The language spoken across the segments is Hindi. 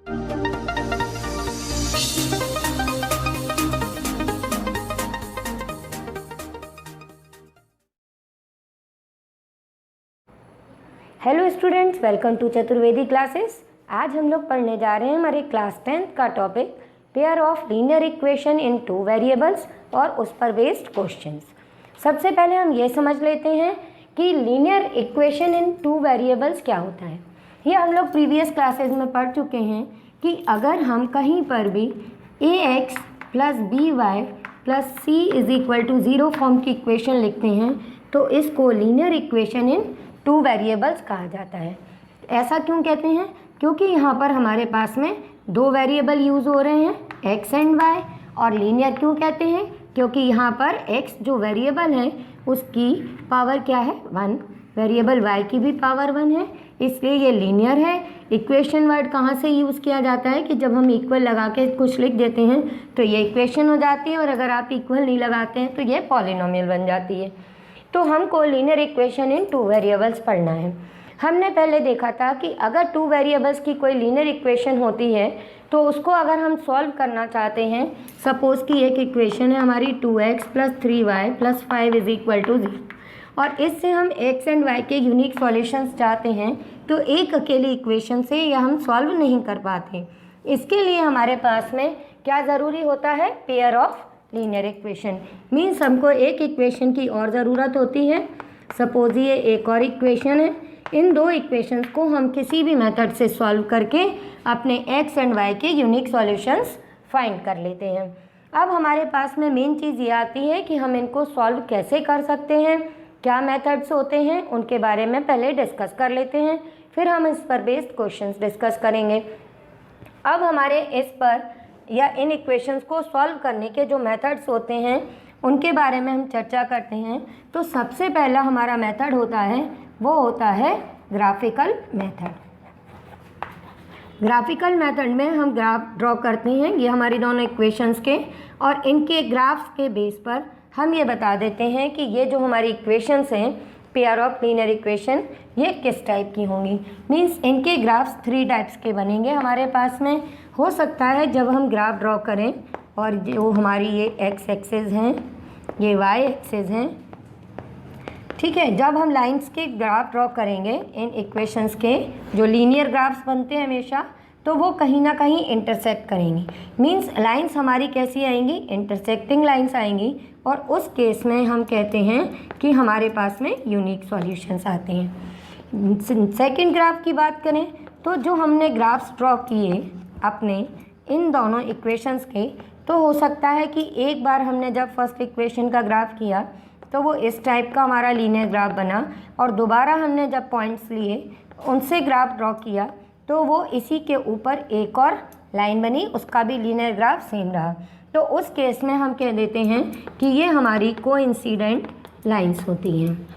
Hello students, welcome to Chaturvedi classes. आज हम लोग पढ़ने जा रहे हैं हमारे क्लास 10th का topic pair of linear equation in 2 variables और उस पर बेस्ड क्वेश्चंस। सबसे पहले हम ये समझ लेते हैं कि लीनियर इक्वेशन इन 2 वेरिएबल्स क्या होता है। ये हम लोग प्रीवियस क्लासेस में पढ़ चुके हैं कि अगर हम कहीं पर भी ax plus B Y plus C is equal to 0 form की इक्वेशन लिखते हैं तो इसको लीनियर इक्वेशन इन 2 वेरिएबल्स कहा जाता है। ऐसा क्यों कहते हैं? क्योंकि यहाँ पर हमारे पास में 2 वेरिएबल यूज़ हो रहे हैं x एंड y। और लीनियर क्यों कहते हैं? क्योंकि यहाँ पर x जो वेरिएबल है उसकी पावर क्या है? 1। वेरिएबल y की भी पावर 1 है, इसलिए ये लीनियर है। इक्वेशन वर्ड कहाँ से यूज़ किया जाता है कि जब हम इक्वल लगा के कुछ लिख देते हैं तो ये इक्वेशन हो जाती है, और अगर आप इक्वल नहीं लगाते हैं तो ये पॉलिनोमियल बन जाती है। तो हमको लीनियर इक्वेशन इन 2 वेरिएबल्स पढ़ना है। हमने पहले देखा था कि अगर 2 वेरिएबल्स की कोई लीनियर इक्वेशन होती है तो उसको अगर हम सॉल्व करना चाहते हैं, सपोज़ कि एक इक्वेशन है हमारी 2x plus 3y plus 5 is equal to 0, और इससे हम x एंड y के यूनिक सॉल्यूशंस चाहते हैं, तो एक अकेली इक्वेशन से यह हम सॉल्व नहीं कर पाते। इसके लिए हमारे पास में क्या ज़रूरी होता है? Pair of linear equation. Means हमको एक इक्वेशन की और ज़रूरत होती है। सपोज ये एक और इक्वेशन है, इन 2 इक्वेशंस को हम किसी भी मेथड से सॉल्व करके अपने x एंड y के यूनिक सॉल्यूशंस फाइंड कर लेते हैं। अब हमारे पास में मेन चीज़ ये आती है कि हम इनको सॉल्व कैसे कर सकते हैं, क्या मेथड्स होते हैं, उनके बारे में पहले डिस्कस कर लेते हैं, फिर हम इस पर बेस्ड क्वेश्चंस डिस्कस करेंगे। अब हमारे इस पर या इन इक्वेशंस को सॉल्व करने के जो मेथड्स होते हैं उनके बारे में हम चर्चा करते हैं। तो सबसे पहला हमारा मेथड होता है वो होता है ग्राफिकल मेथड। ग्राफिकल मेथड में हम ग्राफ ड्रॉ करते हैं, ये हमारी दोनों इक्वेशंस के, और इनके ग्राफ्स के बेस पर हम ये बता देते हैं कि ये जो हमारी इक्वेशंस हैं पेयर ऑफ लीनियर इक्वेशन, ये किस टाइप की होंगी। मीन्स इनके ग्राफ्स 3 टाइप्स के बनेंगे हमारे पास में। हो सकता है जब हम ग्राफ ड्रॉ करें और जो हमारी ये x एक्सिस हैं, ये y एक्सिस हैं, ठीक है, जब हम लाइंस के ग्राफ ड्रॉ करेंगे इन इक्वेशंस के जो लीनियर ग्राफ्स बनते हैं हमेशा, तो वो कहीं ना कहीं इंटरसेक्ट करेंगी। मीन्स लाइंस हमारी कैसी आएंगी? इंटरसेक्टिंग लाइंस आएंगी, और उस केस में हम कहते हैं कि हमारे पास में यूनिक सॉल्यूशंस आते हैं। सेकंड ग्राफ की बात करें तो जो हमने ग्राफ्स ड्रॉ किए अपने इन दोनों इक्वेशंस के, तो हो सकता है कि एक बार हमने जब फर्स्ट इक्वेशन का ग्राफ किया तो वो इस टाइप का हमारा लीनियर ग्राफ बना, और दोबारा हमने जब पॉइंट्स लिए उनसे ग्राफ ड्रॉ किया तो वो इसी के ऊपर एक और लाइन बनी, उसका भी लीनियर ग्राफ सेम रहा। तो उस केस में हम कह देते हैं कि ये हमारी कोइंसिडेंट लाइंस होती हैं।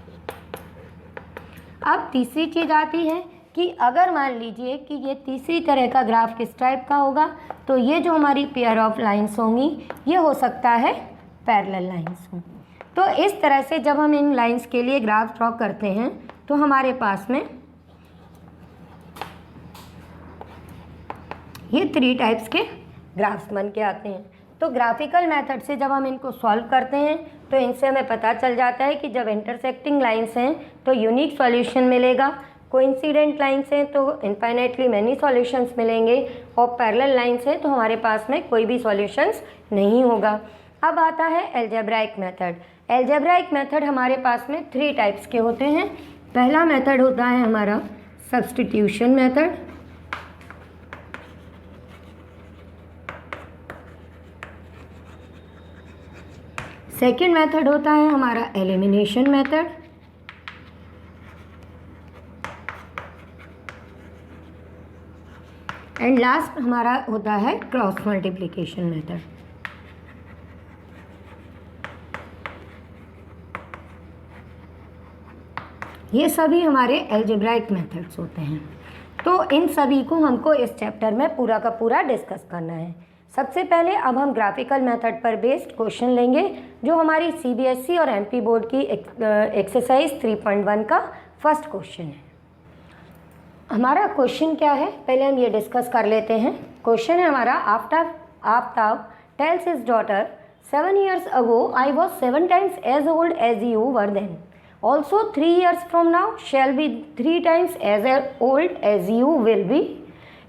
अब तीसरी चीज़ आती है कि अगर मान लीजिए कि ये तीसरी तरह का ग्राफ किस टाइप का होगा, तो ये जो हमारी पेयर ऑफ लाइंस होंगी ये हो सकता है पैरेलल लाइंस हो। तो इस तरह से जब हम इन लाइंस के लिए ग्राफ ड्रॉ करते हैं तो हमारे पास में ये 3 टाइप्स के ग्राफ्स बन के आते हैं। तो ग्राफिकल मेथड से जब हम इनको सॉल्व करते हैं तो इनसे हमें पता चल जाता है कि जब इंटरसेक्टिंग लाइंस हैं तो यूनिक सॉल्यूशन मिलेगा, कोइंसिडेंट लाइंस हैं तो इनफाइनाइटली मैनी सॉल्यूशंस मिलेंगे, और पैरेलल लाइंस हैं तो हमारे पास में कोई भी सॉल्यूशंस नहीं होगा। अब आता है एल्जेब्राइक मेथड। एल्जेब्राइक मेथड हमारे पास में 3 टाइप्स के होते हैं। पहला मेथड होता है हमारा सब्स्टिट्यूशन मेथड, सेकेंड मेथड होता है हमारा एलिमिनेशन मेथड, एंड लास्ट हमारा होता है क्रॉस मल्टीप्लिकेशन मेथड। ये सभी हमारे एल्जेब्राइक मेथड्स होते हैं। तो इन सभी को हमको इस चैप्टर में पूरा का पूरा डिस्कस करना है। सबसे पहले अब हम ग्राफिकल मेथड पर बेस्ड क्वेश्चन लेंगे जो हमारी सीबीएसई और एमपी बोर्ड की एक्सरसाइज 3.1 का फर्स्ट क्वेश्चन है। हमारा क्वेश्चन क्या है, पहले हम ये डिस्कस कर लेते हैं। क्वेश्चन है हमारा, Aftab tales his daughter 7 years ago I was 7 times as old as you were then. Also 3 years from now shall be 3 times as old as you will be.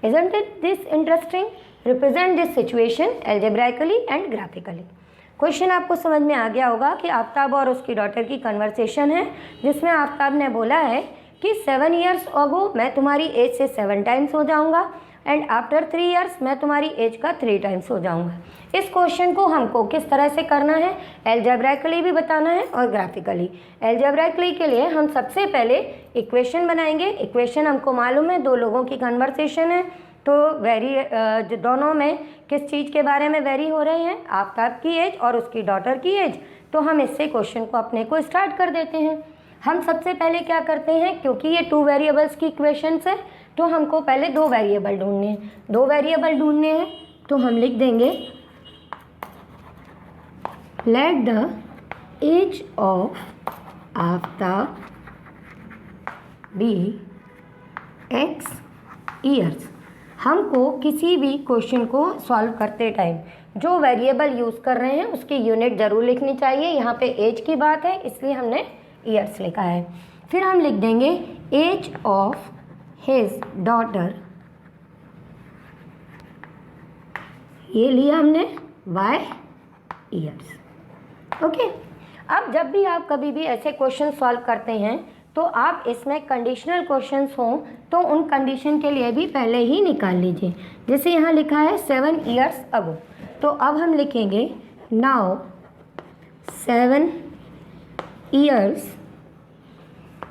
Isn't it this interesting? Represent this situation algebraically and graphically. Question आपको समझ में आ गया होगा कि आफ्ताब और उसकी डॉटर की कन्वर्सेशन है, जिसमें आफ्ताब ने बोला है कि 7 years ago मैं तुम्हारी एज से 7 टाइम्स हो जाऊंगा एंड आफ्टर 3 years मैं तुम्हारी एज का 3 टाइम्स हो जाऊंगा। इस क्वेश्चन को हमको किस तरह से करना है, एल्जेब्राइकली भी बताना है और ग्राफिकली। एल्जेब्राइकली के लिए हम सबसे पहले इक्वेशन बनाएंगे। इक्वेशन हमको मालूम है, दो लोगों की कन्वर्सेशन है, तो दोनों में किस चीज़ के बारे में वेरी हो रहे हैं, आफ्ताब की एज और उसकी डॉटर की एज। तो हम इससे क्वेश्चन को अपने को स्टार्ट कर देते हैं। हम सबसे पहले क्या करते हैं, क्योंकि ये 2 वेरिएबल्स की इक्वेशंस है, तो हमको पहले 2 वेरिएबल ढूंढने हैं। 2 वेरिएबल ढूंढने हैं तो हम लिख देंगे let the age of Aftab be x years. हमको किसी भी क्वेश्चन को सॉल्व करते टाइम जो वेरिएबल यूज़ कर रहे हैं उसकी यूनिट ज़रूर लिखनी चाहिए। यहाँ पे एज की बात है इसलिए हमने ईयर्स लिखा है। फिर हम लिख देंगे एज ऑफ हिज डॉटर, ये लिया हमने y ईयर्स। ओके, अब जब भी आप कभी भी ऐसे क्वेश्चन सॉल्व करते हैं तो आप इसमें कंडीशनल क्वेश्चंस हों तो उन कंडीशन के लिए भी पहले ही निकाल लीजिए। जैसे यहाँ लिखा है 7 years ago, तो अब हम लिखेंगे now 7 years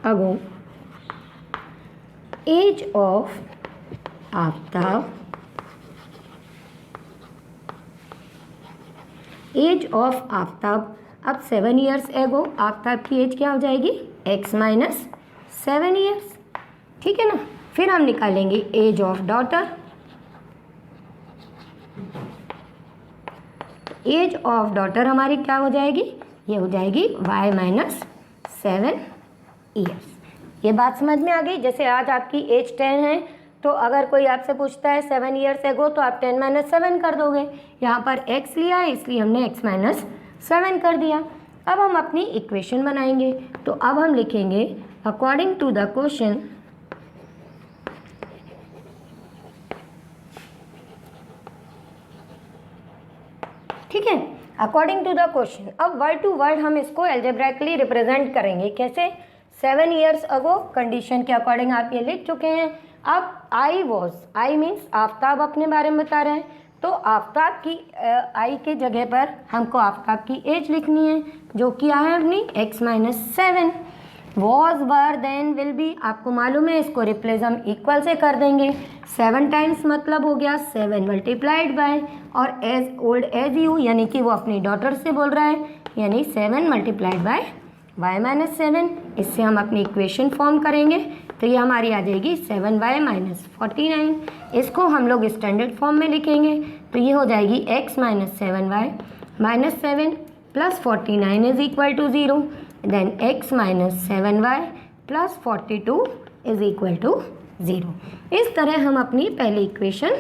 ago age of Aftab, age of Aftab. अब 7 years ago आफ्ताब की एज क्या हो जाएगी, x माइनस 7 years, ठीक है ना। फिर हम निकालेंगे age of daughter, age of daughter हमारी क्या हो जाएगी, ये हो जाएगी y माइनस 7 years। ये बात समझ में आ गई। जैसे आज आपकी एज 10 है, तो अगर कोई आपसे पूछता है 7 years ago तो आप 10 - 7 कर दोगे। यहाँ पर x लिया है इसलिए हमने x माइनस 7 कर दिया। अब हम अपनी इक्वेशन बनाएंगे, तो अब हम लिखेंगे अकॉर्डिंग टू द क्वेश्चन ठीक है, अकॉर्डिंग टू द क्वेश्चन। अब वर्ड टू वर्ड हम इसको एल्जेब्राइकली रिप्रेजेंट करेंगे। कैसे, 7 years ago कंडीशन के अकॉर्डिंग आप ये लिख चुके हैं। अब आई मीन्स आफ्ताब अपने बारे में बता रहे हैं, तो आफ्ताब की आई के जगह पर हमको आफ्ताब की एज लिखनी है, जो क्या है अपनी x minus 7। Was were then will be, आपको मालूम है इसको रिप्लेस हम इक्वल से कर देंगे। 7 टाइम्स मतलब हो गया 7 मल्टीप्लाइड बाय, और एज ओल्ड एज यू यानी कि वो अपनी डॉटर से बोल रहा है, यानी 7 मल्टीप्लाइड बाय y माइनस 7। इससे हम अपनी इक्वेशन फॉर्म करेंगे तो ये हमारी आ जाएगी 7y माइनस 49। इसको हम लोग स्टैंडर्ड फॉर्म में लिखेंगे तो ये हो जाएगी x minus 7y minus 7 plus 49 is equal to 0, then x minus 7y plus 42 is equal to 0। इस तरह हम अपनी पहली इक्वेशन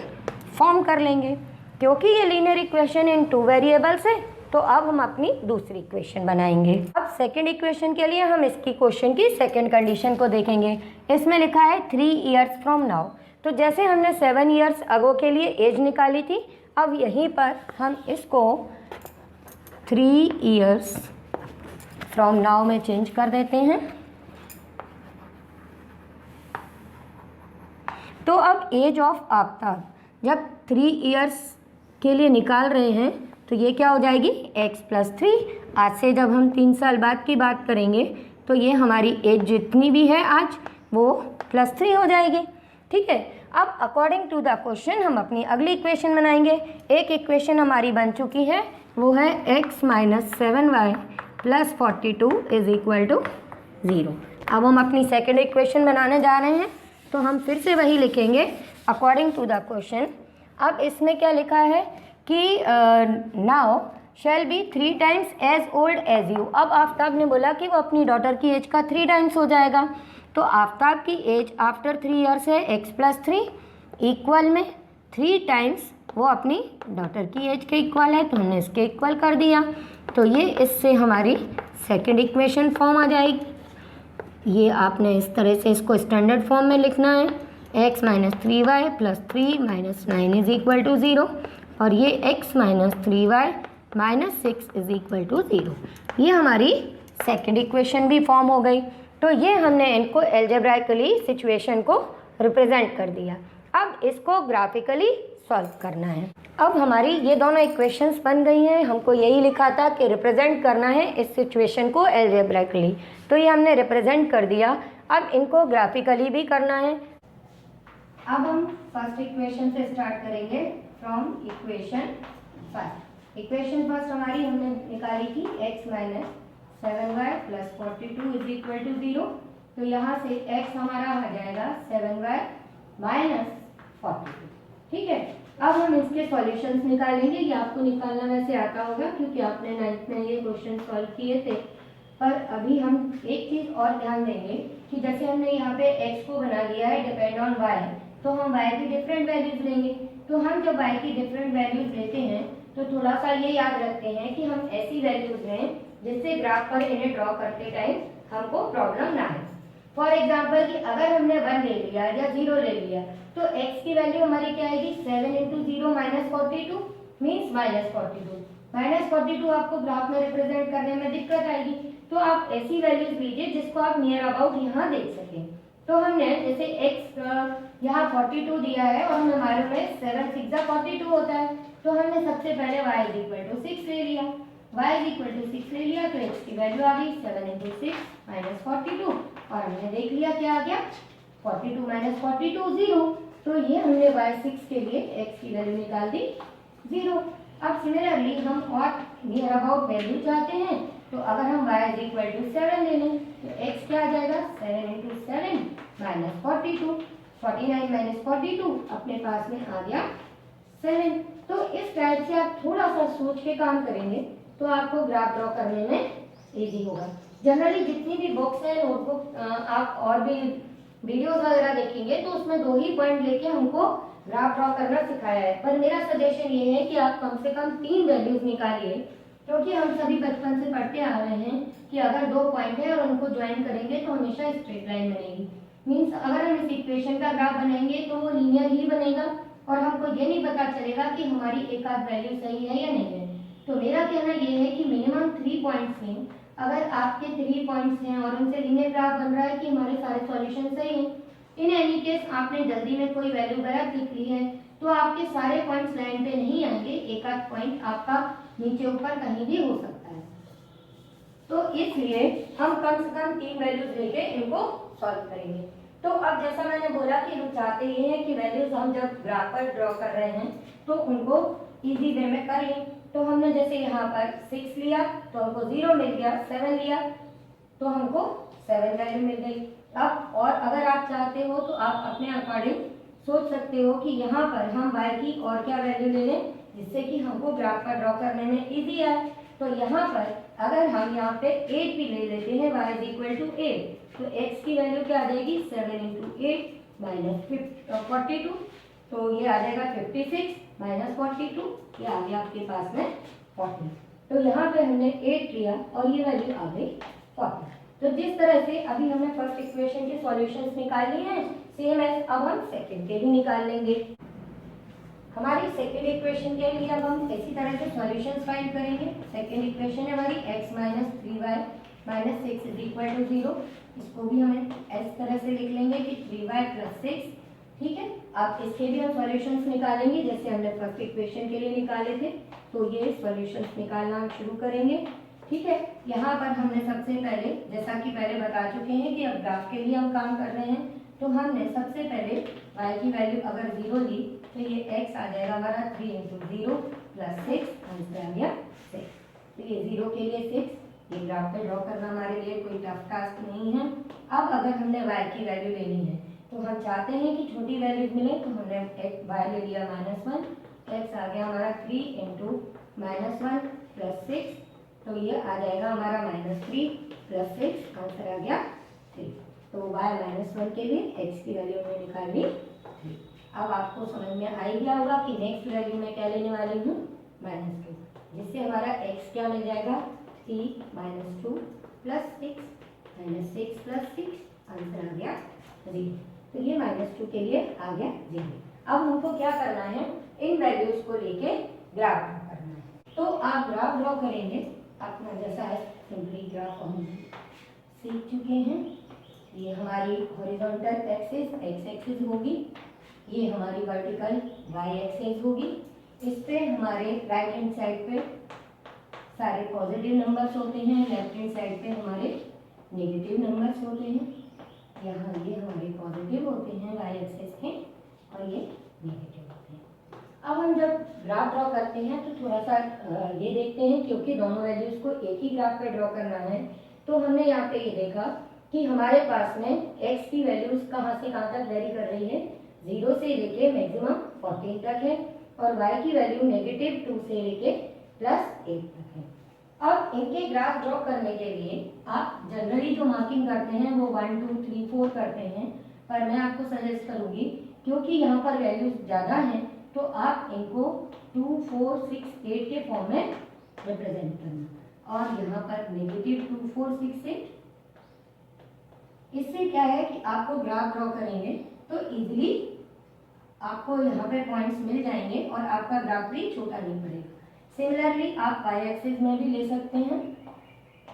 फॉर्म कर लेंगे। क्योंकि ये लीनियर इक्वेशन इन 2 वेरिएबल्स है तो अब हम अपनी दूसरी इक्वेशन बनाएंगे। अब सेकंड इक्वेशन के लिए हम इसकी क्वेश्चन की सेकंड कंडीशन को देखेंगे। इसमें लिखा है 3 years फ्रॉम नाउ, तो जैसे हमने 7 years अगो के लिए एज निकाली थी, अब यहीं पर हम इसको 3 years फ्रॉम नाउ में चेंज कर देते हैं। तो अब एज ऑफ आफ्ताब जब 3 years के लिए निकाल रहे हैं तो ये क्या हो जाएगी x प्लस 3। आज से जब हम 3 साल बाद की बात करेंगे तो ये हमारी एज जितनी भी है आज वो प्लस 3 हो जाएगी। ठीक है, अब अकॉर्डिंग टू द क्वेश्चन हम अपनी अगली इक्वेशन बनाएंगे। एक इक्वेशन हमारी बन चुकी है, वो है x minus 7y plus 42 is equal to 0। अब हम अपनी सेकेंड इक्वेशन बनाने जा रहे हैं, तो हम फिर से वही लिखेंगे अकॉर्डिंग टू द क्वेश्चन। अब इसमें क्या लिखा है कि now shall be 3 times as old as you. अब आफ्ताब ने बोला कि वो अपनी डॉटर की एज का 3 टाइम्स हो जाएगा, तो आफ्ताब की एज आफ्टर 3 ईयर्स है x+3 इक्वल में 3 टाइम्स वो अपनी डॉटर की एज के इक्वल है, तो हमने इसके इक्वल कर दिया। तो ये इससे हमारी सेकंड इक्वेशन फॉर्म आ जाएगी। ये आपने इस तरह से इसको स्टैंडर्ड फॉर्म में लिखना है, x - 3y + 3 - 9 = 0 और ये x - 3y - 6 = 0। ये हमारी सेकंड इक्वेशन भी फॉर्म हो गई। तो ये हमने इनको एल्जेब्राइकली सिचुएशन को रिप्रेजेंट कर दिया। अब इसको ग्राफिकली सॉल्व करना है। अब हमारी ये दोनों इक्वेशंस बन गई हैं। हमको यही लिखा था कि रिप्रेजेंट करना है इस सिचुएशन को एल्जेब्राइकली, तो ये हमने रिप्रेजेंट कर दिया। अब इनको ग्राफिकली भी करना है। अब हम फर्स्ट इक्वेशन से स्टार्ट करेंगे from equation first. Equation first हमारी हमने निकाली थी x - 7y + 42 = 0। तो यहाँ से x हमारा आ जाएगा 7y - 42। ठीक है, अब हम इसके सॉल्यूशंस निकालेंगे। ये आपको निकालना वैसे आता होगा क्योंकि आपने 9th में ये क्वेश्चन सॉल्व किए थे। पर अभी हम एक चीज़ और ध्यान देंगे कि जैसे हमने यहाँ पे x को बना लिया है डिपेंड ऑन y, तो हम y की डिफरेंट वैल्यूज लेंगे। तो हम जब y की डिफरेंट वैल्यूज लेते हैं तो थोड़ा सा ये याद रखते हैं कि हम ऐसी वैल्यूज लें जिससे ग्राफ पर इन्हें ड्रॉ करते टाइम हमको प्रॉब्लम ना आए। फॉर एग्जाम्पल कि अगर हमने 1 ले लिया या 0 ले लिया तो x की वैल्यू हमारी क्या आएगी, 7 × 0 - 42 मीन्स -42। -42 आपको ग्राफ में रिप्रेजेंट करने में दिक्कत आएगी, तो आप ऐसी वैल्यूज लीजिए जिसको आप नियर अबाउट यहाँ देख सकें। तो हमने जैसे x यहाँ 42 दिया है और हमें मालूम है 7 × 6 = 42 होता है, तो हमने सबसे पहले y = 6 ले लिया। y = 6 ले लिया तो x की वैल्यू आ गई 7 × 6 - 42 और हमने देख लिया क्या आ गया, 42 - 42 0। तो ये हमने y6 के लिए x की वैल्यू निकाल दी 0। अब सिमिलरली हम और नियर अबाउट वैल्यू चाहते हैं, तो अगर हम y = 7 ले लें तो x क्या आ जाएगा, 7 × 7 - 42। 49 - 42 अपने पास में आ गया 7। तो इस टाइप से आप थोड़ा सा सोच के काम करेंगे तो आपको ग्राफ ड्रॉ करने में इजी होगा। जनरली जितनी भी बुक्स है, नोटबुक, आप और भी वीडियोस वगैरह देखेंगे तो उसमें 2 ही पॉइंट लेके हमको ग्राफ ड्रॉ करना सिखाया है। पर मेरा सजेशन ये है कि आप कम से कम 3 वैल्यूज निकालिए, क्योंकि हम सभी बचपन से पढ़ते आ रहे हैं कि अगर 2 पॉइंट है और उनको ज्वाइन करेंगे तो हमेशा स्ट्रेट लाइन बनेगी। मीन्स अगर हम इस इक्वेशन का ग्राफ बनाएंगे तो वो लीनियर ही बनेगा और हमको ये नहीं पता चलेगा कि हमारी एक आध वैल्यू सही है या नहीं है। तो मेरा कहना ये है कि मिनिमम 3 पॉइंट्स में अगर आपके 3 पॉइंट्स हैं और उनसे लीनियर ग्राफ बन रहा है कि हमारे सारे सॉल्यूशन सही हैं, इन एनी केस आपने जल्दी में कोई वैल्यू गलत लिख ली है तो आपके सारे पॉइंट्स लाइन पे नहीं आएंगे, एक आध पॉइंट आपका नीचे ऊपर कहीं भी हो सकता है। तो इसलिए हम कम से कम 3 वैल्यूज लेके इनको सॉल्व करेंगे। तो अब जैसा मैंने बोला कि हम चाहते ये हैं कि वैल्यूज हम जब ग्राफ पर ड्रॉ कर रहे हैं तो उनको इजी वे में कर लें। तो हमने जैसे यहाँ पर 6 लिया तो हमको 0 मिल गया, 7 लिया तो हमको 7 वैल्यू मिल गई। अब और अगर आप चाहते हो तो आप अपने अकॉर्डिंग सोच सकते हो कि यहाँ पर हम y की और क्या वैल्यू ले लें जिससे कि हमको ग्राफ पर ड्रॉ करने में इजी आए। तो यहाँ पर अगर हम यहाँ पे 8 भी ले लेते हैं, y = 8, तो x की वैल्यू क्या आ जाएगी, 7 × 8 - 42, तो ये आ जाएगा 56 - 42, ये आ गया आपके पास में 40। तो यहाँ पे हमने 8 लिया और ये वैल्यू आ गई 40। तो जिस तरह से अभी हमने फर्स्ट इक्वेशन के सॉल्यूशंस निकाल लिए हैं, सेम एज अब हम सेकंड के भी निकाल लेंगे। हमारी सेकंड इक्वेशन के लिए अब हम इसी तरह से सॉल्यूशंस फाइंड करेंगे। सेकंड इक्वेशन है हमारी x - 3y - 6 = 0। इसको भी हमें इस तरह से लिख लेंगे कि 3y + 6। ठीक है, अब इसके भी हम सॉल्यूशंस निकालेंगे जैसे हमने फर्स्ट इक्वेशन के लिए निकाले थे। तो ये सॉल्यूशंस निकालना हम शुरू करेंगे। ठीक है, यहाँ पर हमने सबसे पहले, जैसा कि पहले बता चुके हैं कि अब ग्राफ के लिए हम काम कर रहे हैं, तो हमने सबसे पहले y की वैल्यू अगर 0 ली तो ये x आ जाएगा हमारा 3 × 0 + 6, आंसर आ गया 6। तो ये 0 के लिए 6, ये ग्राफ पे ड्रॉ करना हमारे लिए कोई टफ टास्क नहीं है। अब अगर हमने y की वैल्यू लेनी है तो हम चाहते हैं कि छोटी वैल्यूज मिले, तो हमने y ले लिया -1, x आ गया हमारा 3 × -1 + 6, तो ये आ जाएगा हमारा -3 + 6, आंसर आ गया 3। तो y-1 के लिए x की वैल्यू हमने निकाली 3। अब आपको समझ में आ ही गया होगा कि नेक्स्ट वैल्यू मैं क्या लेने वाली हूँ, -2, जिससे हमारा x क्या मिल जाएगा, 3 - 2 + 6 -6 + 6, आंसर आ गया 0। तो ये -2 के लिए आ गया 0। अब हमको क्या करना है, इन वैल्यूज को लेके ग्राफ ड्रॉ करना है। तो आप ग्राफ ड्रॉ करेंगे अपना जैसा है, सिंपली ग्राफ हम सीख चुके हैं। ये हमारी हॉरिजॉन्टल एक्सिस x एक्सिस होगी, ये हमारी वर्टिकल y एक्सिस होगी। इस पे हमारे राइट हैंड साइड पे सारे पॉजिटिव नंबर्स होते हैं, लेफ्ट हैंड साइड पे हमारे नेगेटिव नंबर्स होते हैं। यहाँ ये हमारे पॉजिटिव होते हैं y एक्सिस के और ये नेगेटिव होते हैं। अब हम जब ग्राफ ड्रॉ करते हैं तो थोड़ा सा ये देखते हैं, क्योंकि दोनों वैल्यूज को एक ही ग्राफ पे ड्रॉ करना है, तो हमने यहाँ पे ये देखा कि हमारे पास में x की वैल्यूज कहाँ से कहाँ तक वेरी कर रही है, 0 से लेके मैक्सिमम 14 तक है, और y की वैल्यू -2 से लेके +8 तक है। अब इनके ग्राफ ड्रॉ करने के लिए आप जनरली जो मार्किंग करते हैं वो 1 2 3 4 करते हैं, पर मैं आपको सजेस्ट करूंगी क्योंकि यहाँ पर वैल्यूज ज़्यादा हैं तो आप इनको 2 4 6 8 के फॉर्म में रिप्रेजेंट करना, और यहाँ पर -2 4 6 8। इससे क्या है कि आपको ग्राफ ड्रॉ करेंगे तो इजीली आपको यहाँ पे पॉइंट्स मिल जाएंगे और आपका ग्राफ भी छोटा नहीं पड़ेगा। सिमिलरली आप y एक्सिस में भी ले सकते हैं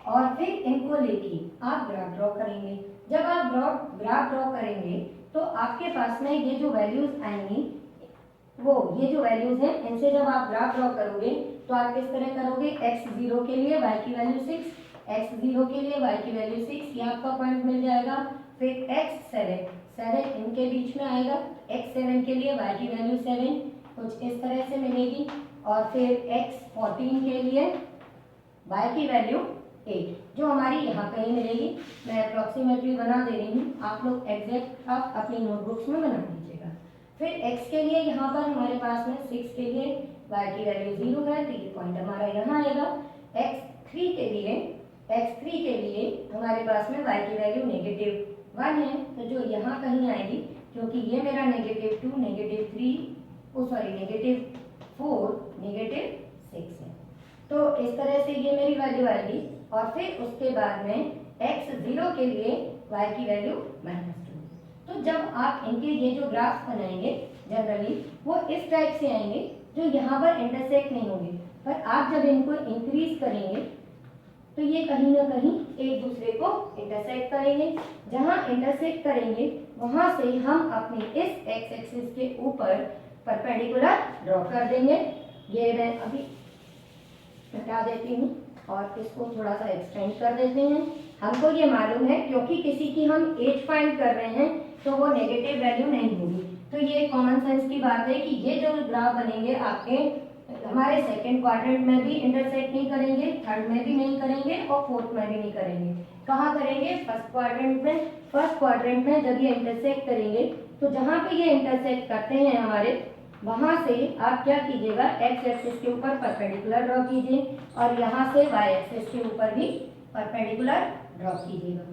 और फिर इनको लेके आप ग्राफ ड्रॉ करेंगे। जब आप ग्राफ ड्रॉ करेंगे तो आपके पास में ये जो वैल्यूज आएंगी, वो ये जो वैल्यूज हैं इनसे जब आप ग्राफ ड्रॉ करोगे तो आप किस तरह करोगे, x0 के लिए y की वैल्यू 6, x0 के लिए y की वैल्यू 6, ये आपका पॉइंट मिल जाएगा। फिर x7 इनके बीच में आएगा, x7 के लिए y की वैल्यू 7 कुछ इस तरह से मिलेगी, और फिर x14 के लिए y की वैल्यू 8 जो हमारी यहाँ पे ही मिलेगी। मैं अप्रॉक्सीमेटली बना दे रही हूँ, आप लोग एग्जैक्ट आप अपनी नोटबुक्स में बना दीजिएगा। फिर x के लिए यहाँ पर हमारे पास में 6 के लिए y की वैल्यू 0 है, तो ये पॉइंट हमारा यहाँ आएगा। x3 के लिए हमारे पास में y की वैल्यू -1 है, तो जो यहाँ कहीं आएगी, क्योंकि ये मेरा -2 -4 -6 है, तो इस तरह से ये मेरी वैल्यू आएगी। और फिर उसके बाद में x0 के लिए y की वैल्यू -2। तो जब आप इनके ये जो ग्राफ बनाएंगे जनरली वो इस टाइप से आएंगे जो यहाँ पर इंटरसेक्ट नहीं होंगे, पर आप जब इनको इंक्रीज करेंगे तो ये कहीं ना कहीं एक दूसरे को इंटरसेक्ट करेंगे। जहाँ इंटरसेक्ट करेंगे वहां से हम अपने इस x एक्सिस के ऊपर परपेंडिकुलर ड्रॉ कर देंगे। ये मैं अभी हटा देती हूँ और इसको थोड़ा सा एक्सटेंड कर देते हैं। हमको ये मालूम है क्योंकि किसी की हम एज फाइंड कर रहे हैं तो वो नेगेटिव वैल्यू नहीं होगी, तो ये कॉमन सेंस की बात है कि ये जो ग्राफ बनेंगे आपके हमारे सेकंड क्वाड्रेंट में भी इंटरसेक्ट नहीं करेंगे, थर्ड में भी नहीं करेंगे और फोर्थ में भी नहीं करेंगे। कहाँ करेंगे, फर्स्ट क्वाड्रेंट में। फर्स्ट क्वाड्रेंट में जब ये इंटरसेक्ट करेंगे तो जहाँ पे ये इंटरसेक्ट करते हैं हमारे, वहां से आप क्या कीजिएगा, x एक्सिस के ऊपर परपेंडिकुलर ड्रॉ कीजिए और यहाँ से y एक्सिस के ऊपर भी परपेंडिकुलर ड्रॉ कीजिएगा।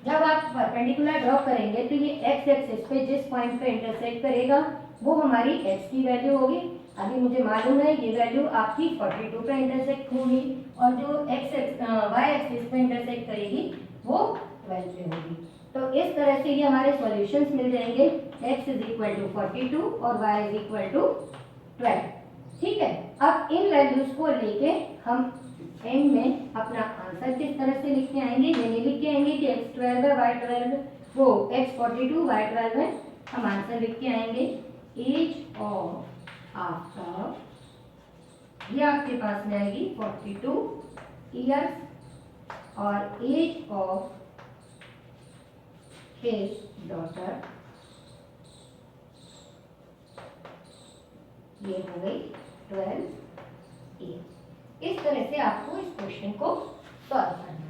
जब आप परपेंडिकुलर ड्रॉ करेंगे तो ये x एक्सिस पे जिस पॉइंट पे इंटरसेक्ट करेगा वो हमारी x की वैल्यू होगी। अभी मुझे मालूम है ये वैल्यू आपकी 42 पे इंटरसेक्ट होगी और जो y एक्सिस पे इंटरसेक्ट करेगी वो 12 पे होगी। तो इस तरह से ये हमारे सॉल्यूशंस मिल जाएंगे, x = 42 और y = 12। ठीक है, अब इन वैल्यूज को लेके हम एंड में अपना आंसर किस तरह से लिख के आएंगे, ये नहीं लिख के आएंगे कि x12 है y12 है, वो x42 y12 है। हम आंसर लिख के आएंगे एज ऑफ आफ्टर, ये आपके पास में आएगी 42 ईयर्स और एज ऑफ हिज डॉटर ये हो गई 12 ईयर। इस तरह से आपको इस क्वेश्चन को सॉल्व करना है।